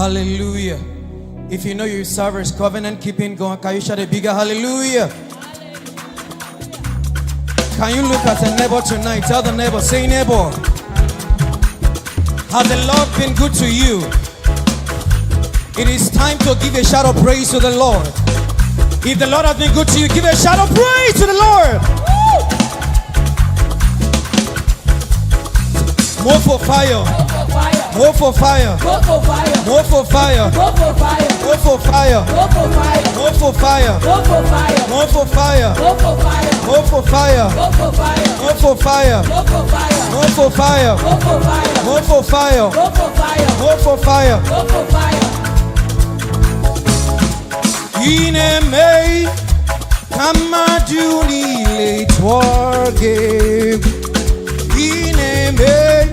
Hallelujah. If you know you serve as covenant keeping God, can you shout a bigger hallelujah? Can you look at a neighbor tonight? Tell the neighbor, say neighbor, has the Lord been good to you? It is time to give a shout of praise to the Lord. If the Lord has been good to you, give a shout of praise to the Lord. More for fire. More for fire. More for fire. More for fire. More for fire. More for fire. More for fire. More for fire. More for fire. More for fire. More for fire. More for fire. Ineme kama juni letwarge. Ineme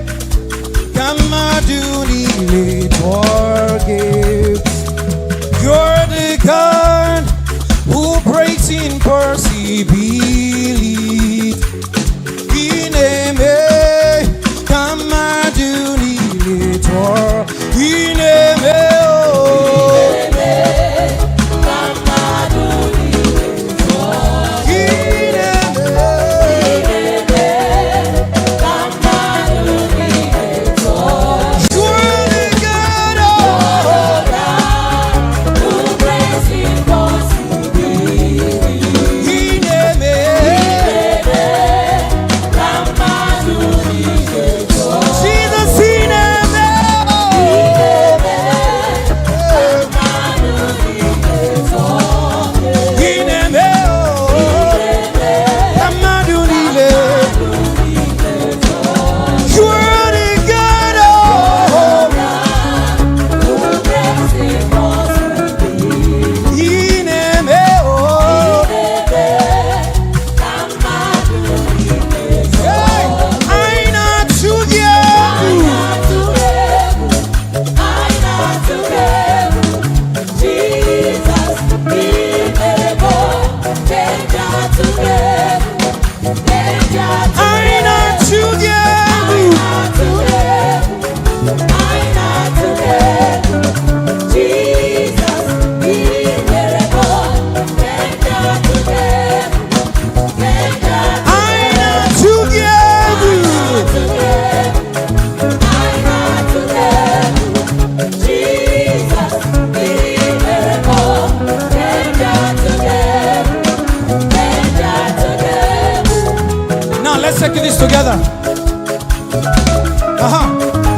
kama juni letwarge. You're the God who breaks impossibility. Ineme kama juni letwarge. Ineme this together.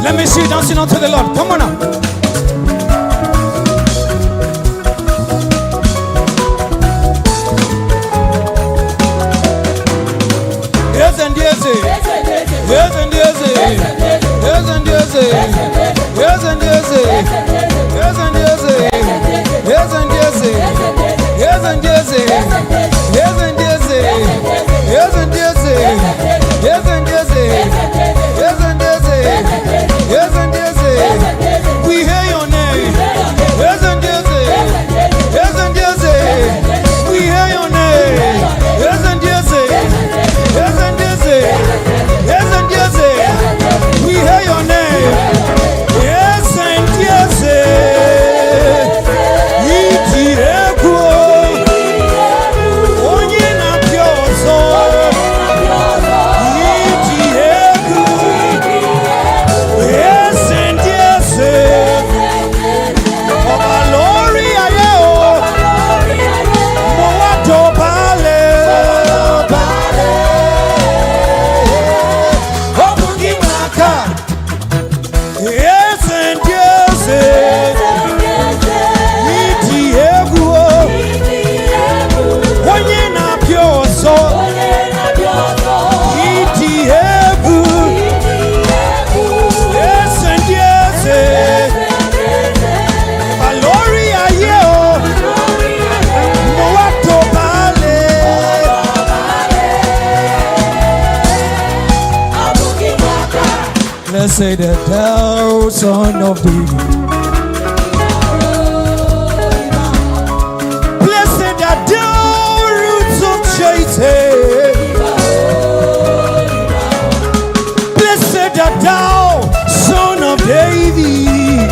Let me see you dancing unto the Lord. Come on now. Yes and yes. Yes and yes. Yes and yes. Yes and yes. Yes and yes. Yes and yes. Yes and yes. Yes and yes. Yes and yes. Yes and yes, yes and yes, yes and yes, we hear your name. Yes and yes, yes and yes, we hear your name. Yes and yes, yes and yes, yes and yes, we hear your name. Yes and yes, let's say the thou son of David. Blessed that thou roots of Jesse. Blessed that thou son of David.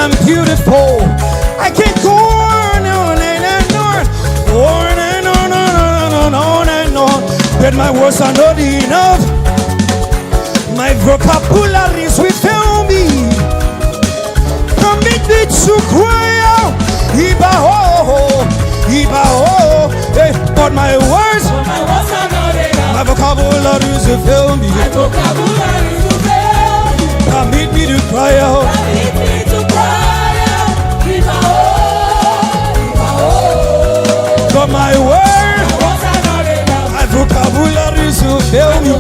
I'm beautiful. I can go on and on, on and on, on and on. But my words are not enough. My vocabularies will fail me. Permit me to cry out, Iba-ho, Iba-ho. Hey, but my words are not enough. My vocabularies will fail me. My vocabularies will fail me. Permit me to cry out. Permit me to cry out, Iba-ho, Iba-ho. But my words are not enough. My vocabularies will fail me.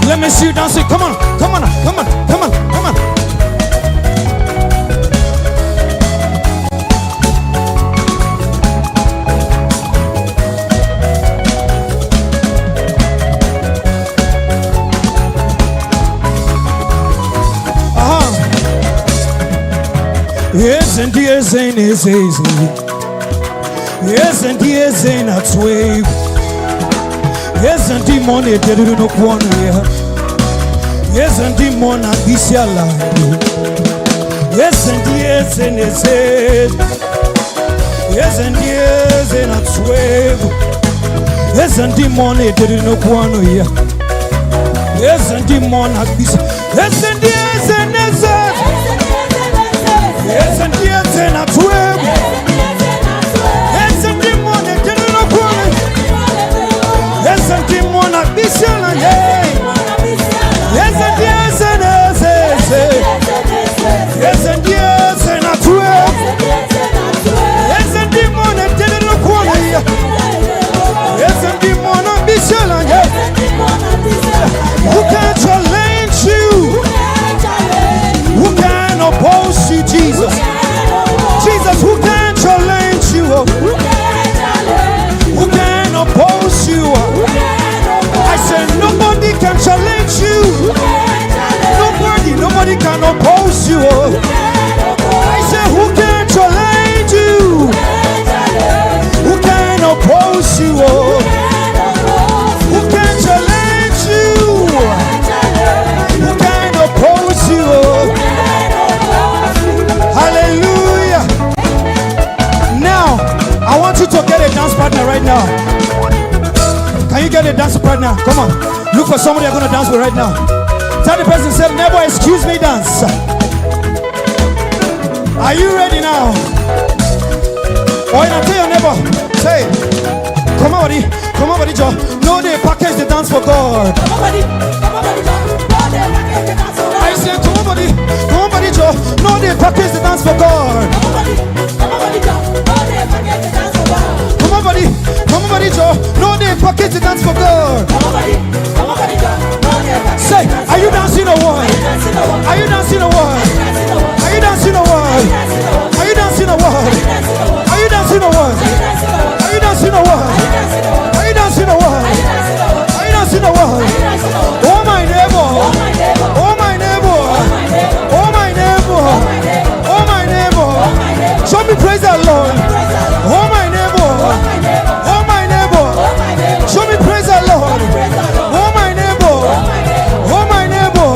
Let me see you dancing. Come on, come on, come on, come on, come on. Yes, and yes, and yes, yes, and yes, and that's way. Yes, and the money they don't know one way. Yes, and the money this year life. Yes, and yes, and yes, yes, and yes, and that's way. Yes, and the money they don't know one way. Yes, and the money this. Yes, and yes, and yes, yes, and yes, and that's way. Yes, and the money they don't know one way. Yes, and the money this year life. Yes, and yes, and yes, yes, and yes, and that's way. Yes, and the money they don't know one way. Yes, and the money this year life. Who can challenge you? Who can oppose you, Jesus? Jesus, who can challenge you? Who can oppose you? I said nobody can challenge you. Nobody can oppose you. I said who can challenge you? Who can oppose you? Who can challenge you? Who can oppose you? Hallelujah. Now, I want you to get a dance partner right now. Can you get a dance partner? Come on. Look for somebody you're going to dance with right now. Tell the person, say, neighbor, excuse me, dance. Are you ready now? Or you tell your neighbor, say, come on, buddy, Joe. No, they package the dance for God. I say, come on, buddy, Joe. No, they package the dance for God. Come on, buddy, Joe. No, they package the dance for God. Say, are you dancing or what? Are you dancing or what? Are you dancing or what? Are you dancing or what? Are you dancing or what? Are you dancing or what? Are you dancing or what? Are you dancing or what? Oh my neighbor! Oh my neighbor! Oh my neighbor! Oh my neighbor! Show me praise the Lord! Oh my neighbor! Oh my neighbor! Show me praise the Lord! Oh my neighbor! Oh my neighbor!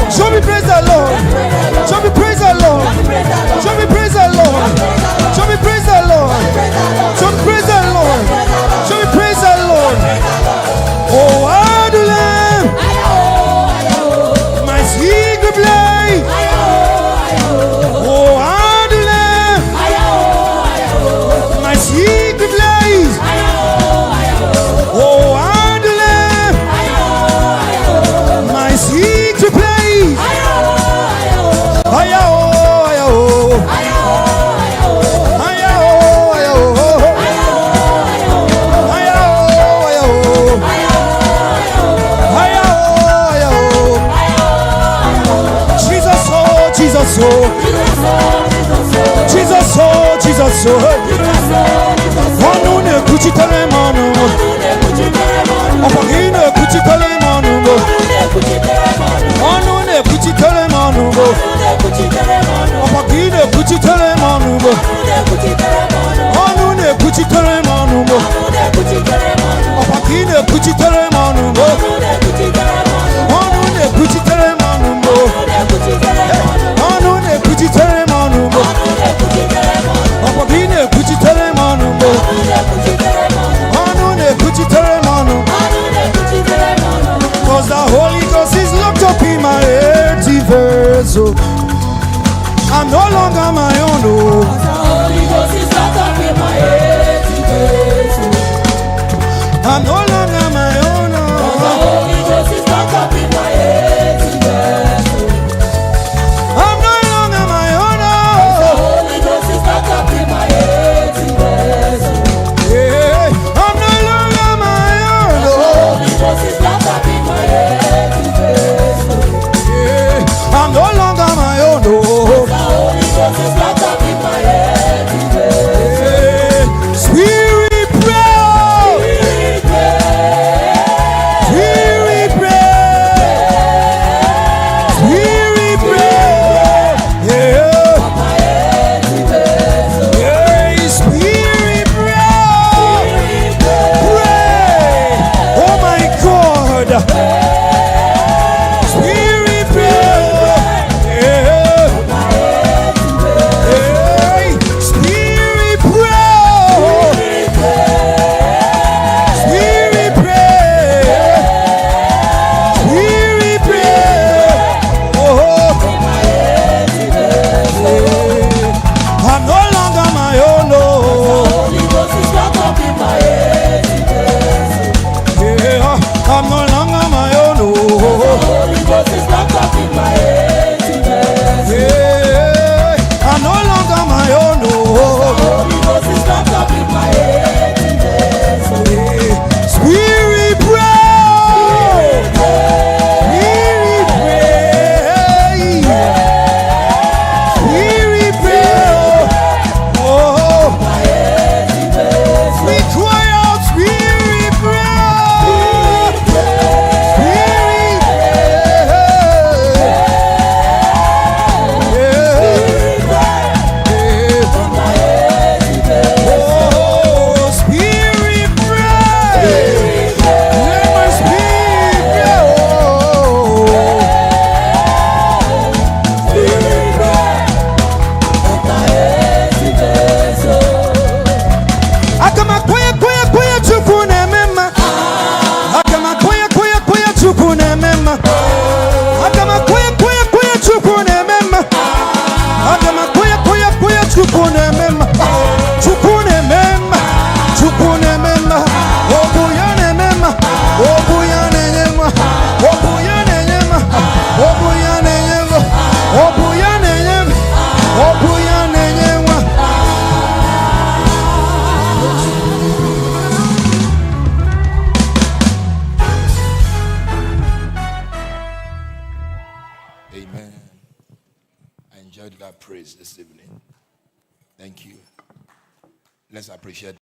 Show me praise the Lord! Show me praise the Lord! Show me praise the Lord! Show me praise the Lord! Show me praise the Lord! Show me praise the Lord! Oh, Adulam! My secret place! Oh, Adulam! My secret place! Oh, Adulam! My secret place! Oh, Onune kuchitele manu. Opagine kuchitele manu. Onune kuchitele manu. Opagine kuchitele manu. Onune kuchitele manu. Opagine kuchitele manu. Onune kuchitele manu. Onune kuchitele manu. Opagine kuchitele manu. Onune kuchitele manu. Cause the Holy Ghost is locked up in my empty vessel. I'm no longer my own. Oh. The Holy Ghost is locked up in my empty vessel. I'm no longer my own. Oh. The Holy Ghost is locked up in my empty vessel. I'm no longer my own. Oh. The Holy Ghost is locked up in my empty vessel. Yeah, I'm no longer my own. Oh. The Holy Ghost is locked up in my empty vessel. Yeah, I'm no longer my own. Oh. The Holy Ghost is locked up in my empty vessel. Yeah. Spirit pray. Spirit pray. Spirit pray. Yeah. My empty vessel. Yeah. Spirit pray. Pray. Oh my God. Spirit pray. Yeah. Hey. Spirit pray. Spirit pray. Spirit pray. Oh. I'm no longer my own. Oh. Yeah, I'm no longer my own. Oh. Yeah, I'm no longer my own. Oh. Yeah. Spirit pray. Spirit pray. Spirit pray. Oh. We cry out, Spirit pray. Spirit oh, Spirit pray. Let my spirit pray. Akama kwaya chukune mema. Akama kwaya chukune mema. Akama kwaya chukune mema. Akama kwaya chukune mema. Chukune mema. Chukune mema. Obuyane mema. Obuyane nyema. Obuyane nyema. Obuyane nyema. Obuyane nyema. Obuyane nyema. Amen. I enjoyed that praise this evening. Thank you. Let's appreciate